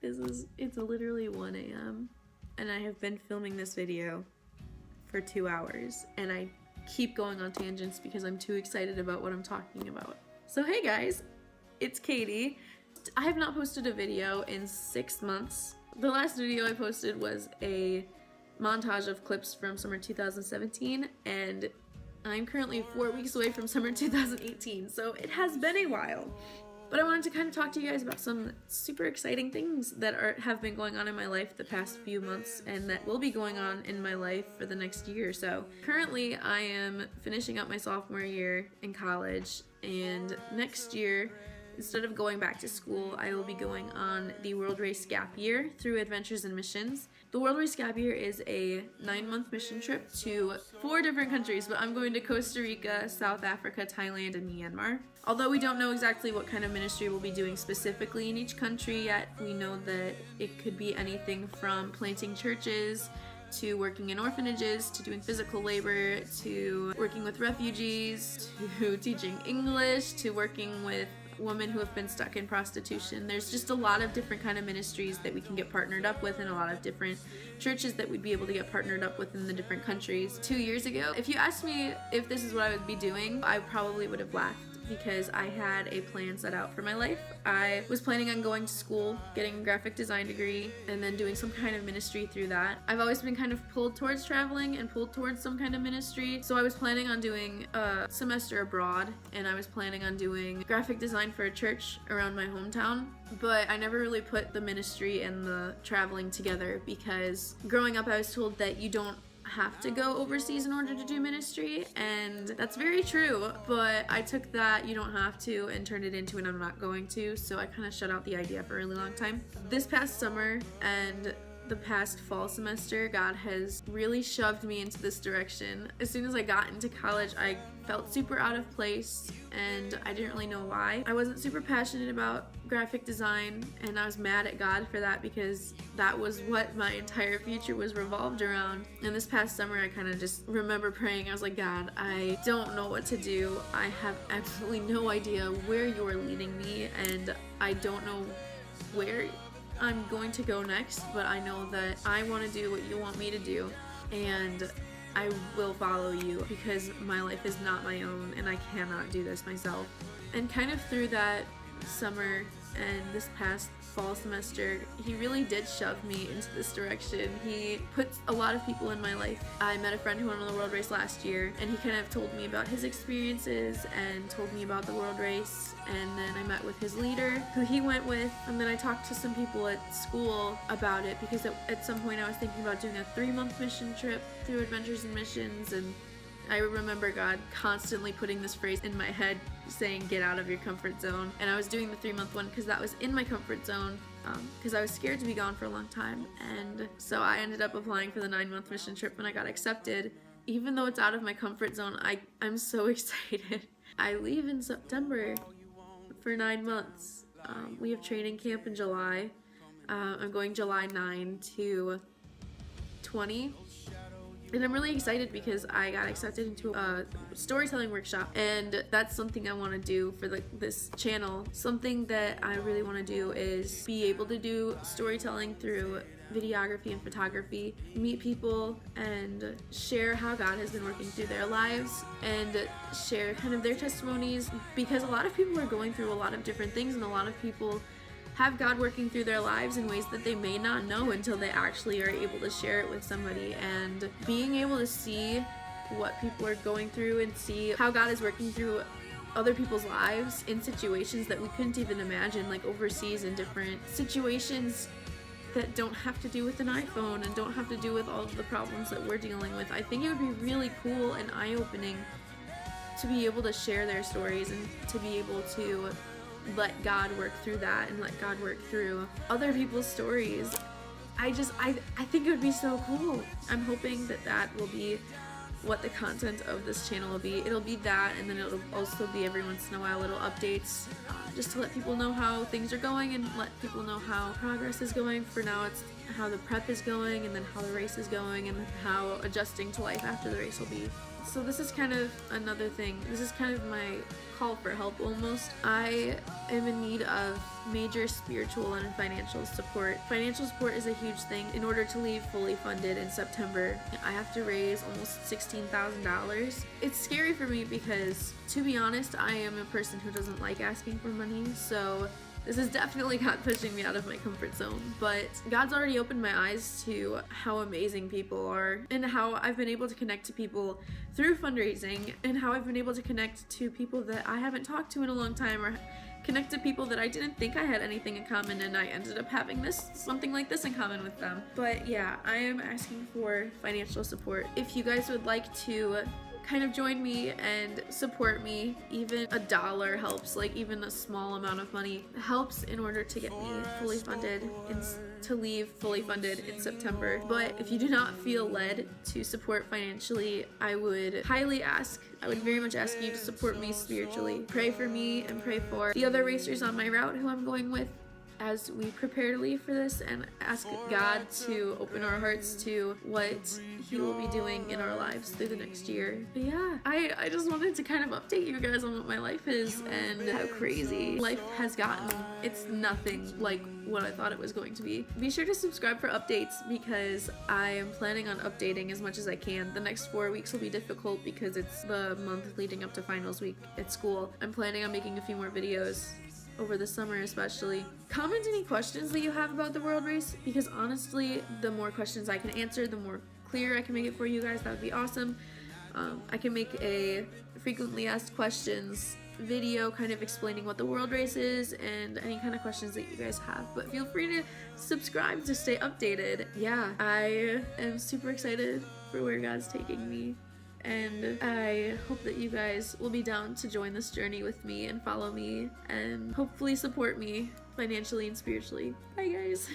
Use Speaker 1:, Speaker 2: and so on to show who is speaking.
Speaker 1: It's literally 1 a.m. and I have been filming this video for 2 hours and I keep going on tangents because I'm too excited about what I'm talking about. So hey guys, it's Katie. I have not posted a video in 6 months. The last video I posted was a montage of clips from summer 2017 and I'm currently 4 weeks away from summer 2018, so it has been a while. But I wanted to kind of talk to you guys about some super exciting things that have been going on in my life the past few months and that will be going on in my life for the next year or so. Currently, I am finishing up my sophomore year in college, and next year, instead of going back to school, I will be going on the World Race Gap Year through Adventures in Missions. The World Race Gap Year is a 9-month mission trip to 4 different countries, but I'm going to Costa Rica, South Africa, Thailand, and Myanmar. Although we don't know exactly what kind of ministry we'll be doing specifically in each country yet, we know that it could be anything from planting churches, to working in orphanages, to doing physical labor, to working with refugees, to teaching English, to working with women who have been stuck in prostitution. There's just a lot of different kind of ministries that we can get partnered up with, and a lot of different churches that we'd be able to get partnered up with in the different countries. 2 years ago, if you asked me if this is what I would be doing, I probably would have laughed because I had a plan set out for my life. I was planning on going to school, getting a graphic design degree, and then doing some kind of ministry through that. I've always been kind of pulled towards traveling and pulled towards some kind of ministry, so I was planning on doing a semester abroad, and I was planning on doing graphic design for a church around my hometown, but I never really put the ministry and the traveling together because growing up I was told that you don't have to go overseas in order to do ministry, and that's very true, but I took that "you don't have to" and turned it into an "I'm not going to," so I kind of shut out the idea for a really long time. This past summer and the past fall semester, God has really shoved me into this direction. As soon as I got into college, I felt super out of place and I didn't really know why. I wasn't super passionate about graphic design and I was mad at God for that because that was what my entire future was revolved around. And this past summer, I kind of just remember praying. I was like, God, I don't know what to do. I have absolutely no idea where you are leading me, and I don't know where I'm going to go next, but I know that I want to do what you want me to do, and I will follow you because my life is not my own and I cannot do this myself. And kind of through that summer and this past fall semester, he really did shove me into this direction. He put a lot of people in my life. I met a friend who went on the world race last year, and he kind of told me about his experiences and told me about the world race, and then I met with his leader who he went with, and then I talked to some people at school about it because at some point I was thinking about doing a 3-month mission trip through Adventures in Missions, and I remember God constantly putting this phrase in my head saying, get out of your comfort zone. And I was doing the 3-month one because that was in my comfort zone because I was scared to be gone for a long time. And so I ended up applying for the 9-month mission trip when I got accepted. Even though it's out of my comfort zone, I'm so excited. I leave in September for 9 months. We have training camp in July. I'm going July 9 to 20. And I'm really excited because I got accepted into a storytelling workshop, and that's something I want to do for this channel. Something that I really want to do is be able to do storytelling through videography and photography, meet people and share how God has been working through their lives and share kind of their testimonies, because a lot of people are going through a lot of different things, and a lot of people have God working through their lives in ways that they may not know until they actually are able to share it with somebody. And being able to see what people are going through and see how God is working through other people's lives in situations that we couldn't even imagine, like overseas in different situations that don't have to do with an iPhone and don't have to do with all of the problems that we're dealing with. I think it would be really cool and eye-opening to be able to share their stories and to be able to let God work through that and let God work through other people's stories. I think it would be so cool. I'm hoping that will be what the content of this channel will be. It'll be that, and then it'll also be every once in a while little updates just to let people know how things are going and let people know how progress is going. For now, it's how the prep is going, and then how the race is going, and how adjusting to life after the race will be. So this is kind of another thing. This is kind of my call for help almost. I am in need of major spiritual and financial support. Financial support is a huge thing. In order to leave fully funded in September, I have to raise almost $16,000. It's scary for me because, to be honest, I am a person who doesn't like asking for money, so this is definitely God pushing me out of my comfort zone, but God's already opened my eyes to how amazing people are and how I've been able to connect to people through fundraising and how I've been able to connect to people that I haven't talked to in a long time or connect to people that I didn't think I had anything in common, and I ended up having something like this in common with them. But yeah, I am asking for financial support. If you guys would like to kind of join me and support me, even $1 helps, like even a small amount of money helps in order to get me fully funded and to leave fully funded in September. But if you do not feel led to support financially, I would very much ask you to support me spiritually. Pray for me and pray for the other racers on my route who I'm going with as we prepare to leave for this, and ask God to open our hearts to what He will be doing in our lives through the next year. But yeah, I just wanted to kind of update you guys on what my life is and how crazy life has gotten. It's nothing like what I thought it was going to be. Be sure to subscribe for updates because I am planning on updating as much as I can. The next 4 weeks will be difficult because it's the month leading up to finals week at school. I'm planning on making a few more videos over the summer especially. Comment any questions that you have about the world race, because honestly, the more questions I can answer, the more clear I can make it for you guys. That would be awesome. I can make a frequently asked questions video kind of explaining what the world race is and any kind of questions that you guys have, but feel free to subscribe to stay updated. Yeah, I am super excited for where God's taking me, and I hope that you guys will be down to join this journey with me and follow me and hopefully support me financially and spiritually. Bye guys.